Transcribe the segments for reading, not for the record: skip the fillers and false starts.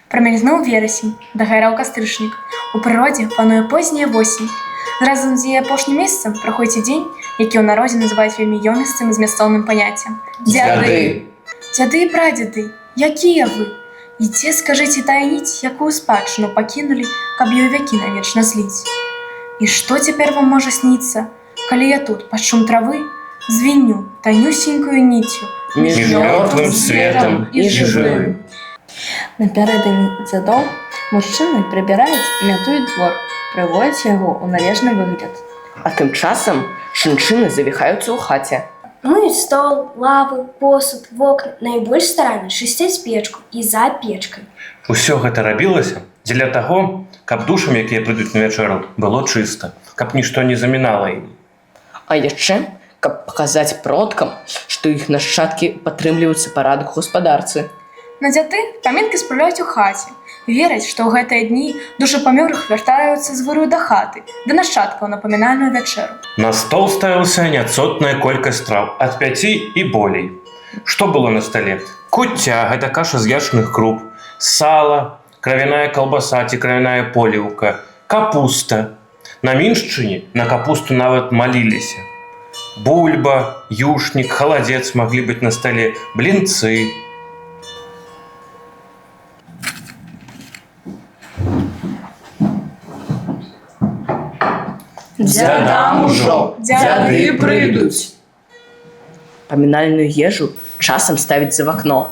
Прамільзнуў верасень, дагараў кастрычнік. У прыродзе пануе позняя восень. Разам з яе апошнім месяцам праходзіць дзень, які ў народзе называюць вельмі ёмістым і змястоўным паняццем. Дзяды! Дзяды і прадзеды, якія вы? І дзе, скажыце, тая ніць, якую спадчыну пакінулі, каб ёй вякі навечна зліць? І што цяпер вам можа сніцца, калі я тут, пад шум травы, звіню танюсенькую ніцю між мёртвым светам і жывым? Напярэдадні дзядоў мужчыны прыбіраюць і мятуюць двор, прыводзяць яго ў належны выгляд. А тым часам жанчыны завіхаюцца ў хаце. Мыюць стол, лавы, посуд, вокны, найбольш старанна чысцяць печку і за печкай. Усё гэта рабілася дзеля таго, каб душам, якія прыйдуць на вячэру, было чыста, каб нішто не замінала ім. А яшчэ, каб паказаць продкам, што іх нашчадкі падтрымліваюцца парадак у гаспадарцы. На дзяды памінкі спраўляюць у хаце. Вераць, што ў гэтыя дні душы памёрлых вяртаюцца з выраю да хаты, да нашчадкаў на памінальную вячэру. На стол ставілася няцотная колькасць страў, ад 5 і болей. Што было на стале? Куцця – гэта каша з ячных круп, сала, кравяная калбаса ці кравяная поліўка, капуста. На Міншчыне на капусту нават маліліся. Бульба, юшнік, халадзец маглі быць на стале, блінцы. Дзядам ужо дзяды прыйдуць. Памінальную ежу часам ставіць за вакно.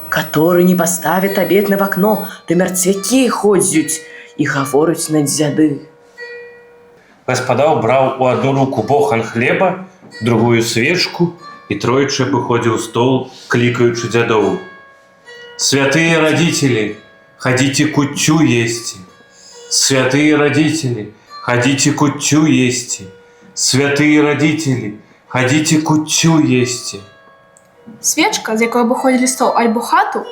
Каторы не паставіць абед на вакно, то мярцвякі ходзяць і гавораць на дзяды. Гаспадар браў у адну руку бохан хлеба, другую свечку і тройчы абыходзіў стол, клікаючы дзядоў. Святыя радзіцелі, хадзіце куццю есці. Святыя радзіцелі, хадзіце куццю есці. Святыя радзіцелі, хадзіце куццю есці. Свечка, з якой абыходзілі стол альбо хату,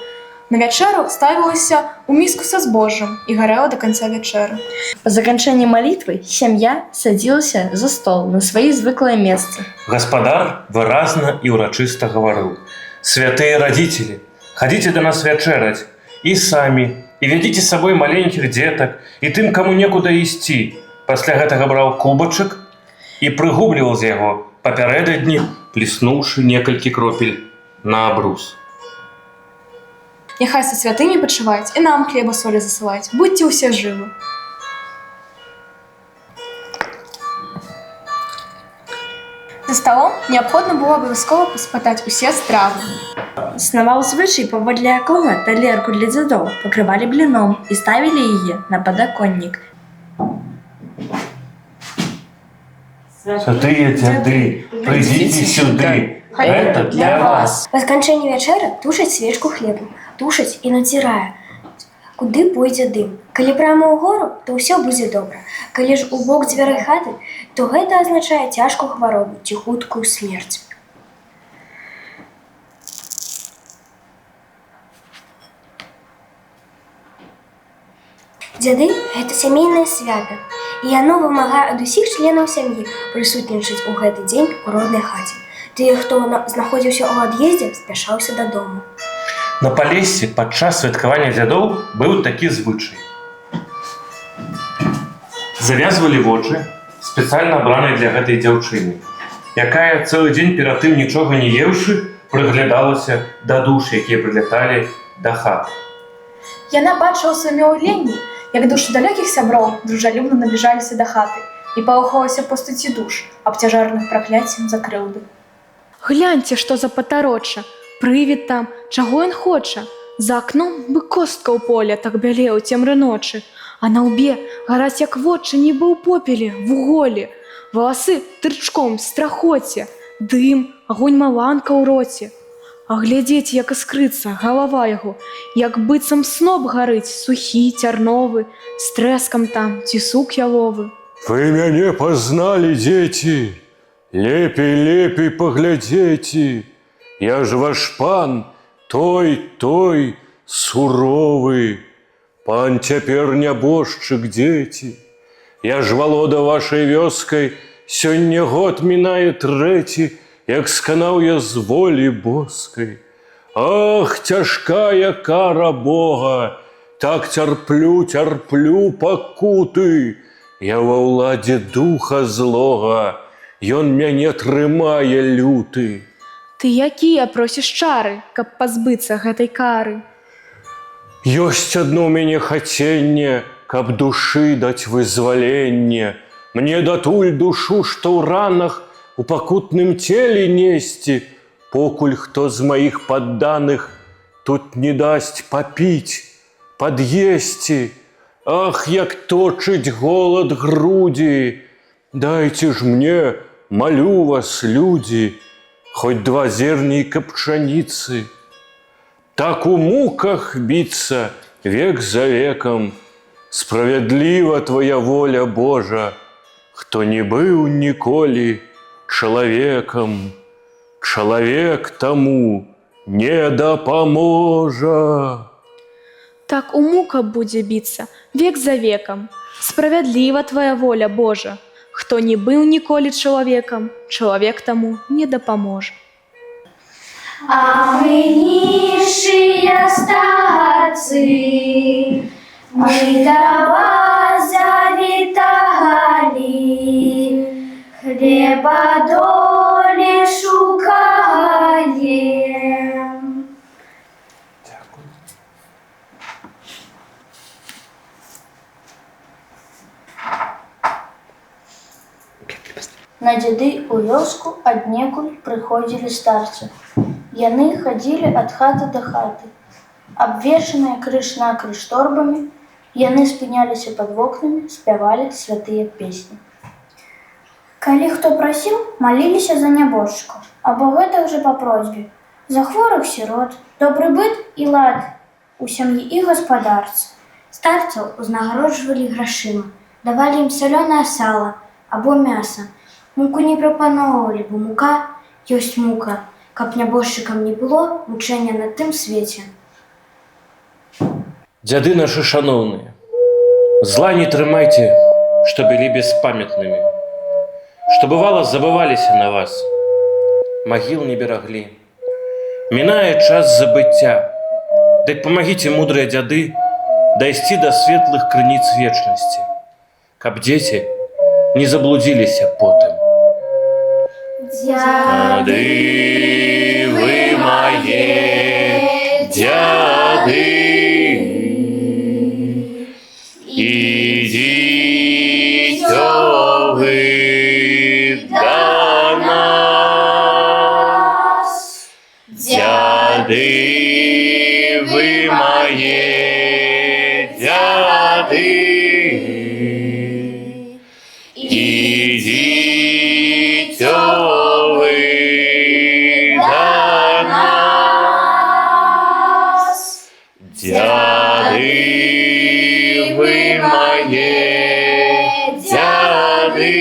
на вячэру ставілася ў міску са збожжам і гарэла да канца вячэры. Па заканчэнні малітвы сям'я садзілася за стол на сваі звыклыя месцы. Гаспадар выразна і ўрачыста гаварыў: «Святыя радзіцелі, хадзіце да нас вячэраць і самі, і вядзіце з сабой маленькіх дзетак, і тым, каму некуды ісці». Пасля гэтага браў кубачак і прыгубліваў з яго папярэдадні, плеснуўшы некалькі кропель на абрус. Няхай са святымі пачуваюць і нам хлеба солі засылаюць. Будьце ўсе жывы. За сталом неабходна было абавязкова паспытаць усе стравы. Існаваў звычай, паводле якога талерку для дзядоў пакрывалі бліном і ставілі яе на падаконнік. Святыя дзяды, прыйдзіце сюды, гэта для вас. Па сканчэнні вячэры тушаць свечку хлебам, тушаць і націрае, куды пойдзе дым. Калі прямо ўгору, то ўсё будзе добра. Калі ж у бок дзвярэй хаты, то гэта азначае цяжкую хваробу ці хуткую смерць. Дзяды – гэта сямейнае свята, і яно вымагае ад усіх членаў сям'і прысутнічаць у гэты дзень у роднай хаце. Тыя, хто знаходзіўся ў ад'ездзе, спяшаўся дадому. На Палессі падчас святкавання дзядоў быў такі звычай. Завязвалі вочы спецыяльна абранай для гэтай дзяўчыны, якая цэлы дзень перад тым нічога не еўшы прыглядалася да душ, якія прыляталі да хаты. Яна бачыла ў сваім уяўленні, як душы далёкіх сяброў дружалюбна набліжаліся да хаты і палохалася пустуці душ, абцяжараных пракляццем за крыўды. Гляньце, што за патароча, прывід там, чаго ён хоча. За акном бы костка ў поле так бялее ў цемры ночы, а на лбе гараць як вочы, нібы ў попеле, вуголі. Валасы тырчком, страхоце, дым, агонь маланка ў роце. А глядзець, як іскрыцца галава яго, як быццам сноп гарыць, сухі, цярновы, з трэскам там ці сук яловы. Вы мяне пазналі, дзеці, лепей паглядзеце, я ж ваш пан, той суровы, пан цяпер нябожчык, дзеці, я ж валода вашай вёскай, сёння год мінае трэці, як сканаў я з волі боскай. Ах, цяжкая кара Бога, так цярплю пакуты. Я ва ўладзе духа злога, ён мяне трымае люты. Ты якія просіш чары, каб пазбыцца гэтай кары? Ёсць адно ў мяне хаценне, каб душы даць вызваленне. Мне датуль душу, што ў ранах у пакутным целе несці, покуль хто з маіх падданых тут не дасць папіць, пад'есці. Ах, як точыць голад грудзі! Дайце ж мне, малю вас, людзі, хоць 2 зерніка пшаніцы. Так у муках біцца век за векам. Справядліва твоя воля, Божа, хто не быў ніколі чалавекам, чалавек таму не дапаможа. Так у мука будзе біцца век за векам. Справядліва твоя воля, Божа. Хто не быў ніколі чалавекам, чалавек таму не дапаможа. А мы нішыя старцы, мы да вас завіталі, хлеба долі шукаем. На дзяды ў вёску аднекуль прыходзілі старцы. Яны хадзілі ад хаты да хаты. Абвешаныя крыж-накрыж торбамі, яны спыняліся пад вокнамі, спявалі святыя песні. Калі хто прасіў, маліліся за нябожчыкаў, або гэтак жа па просьбе, за хворых сірот, добры быт і лад у сям'і і гаспадарцы. Старцаў узнагароджвалі грашыма, давалі ім салёнае сала або мяса. Муку не прапаноўвалі, бо мука ёсць мука, каб нябожчыкам не было мучэння на тым свеце. Дзяды нашы шаноўныя, зла не трымайце, што былі беспамятнымі, што бывала забываліся на вас, магіл не бераглі. Мінае час забыцця, дык памагіце, мудрыя дзяды, дайсці да светлых крыніц вечнасці, каб дзеці не заблудзіліся потым. Дзяды вы мае, дзяды, ідзіцё вы да нас. Дзяды вы мае, дзяды, ідзіцё дзяды вы мае, дзяды.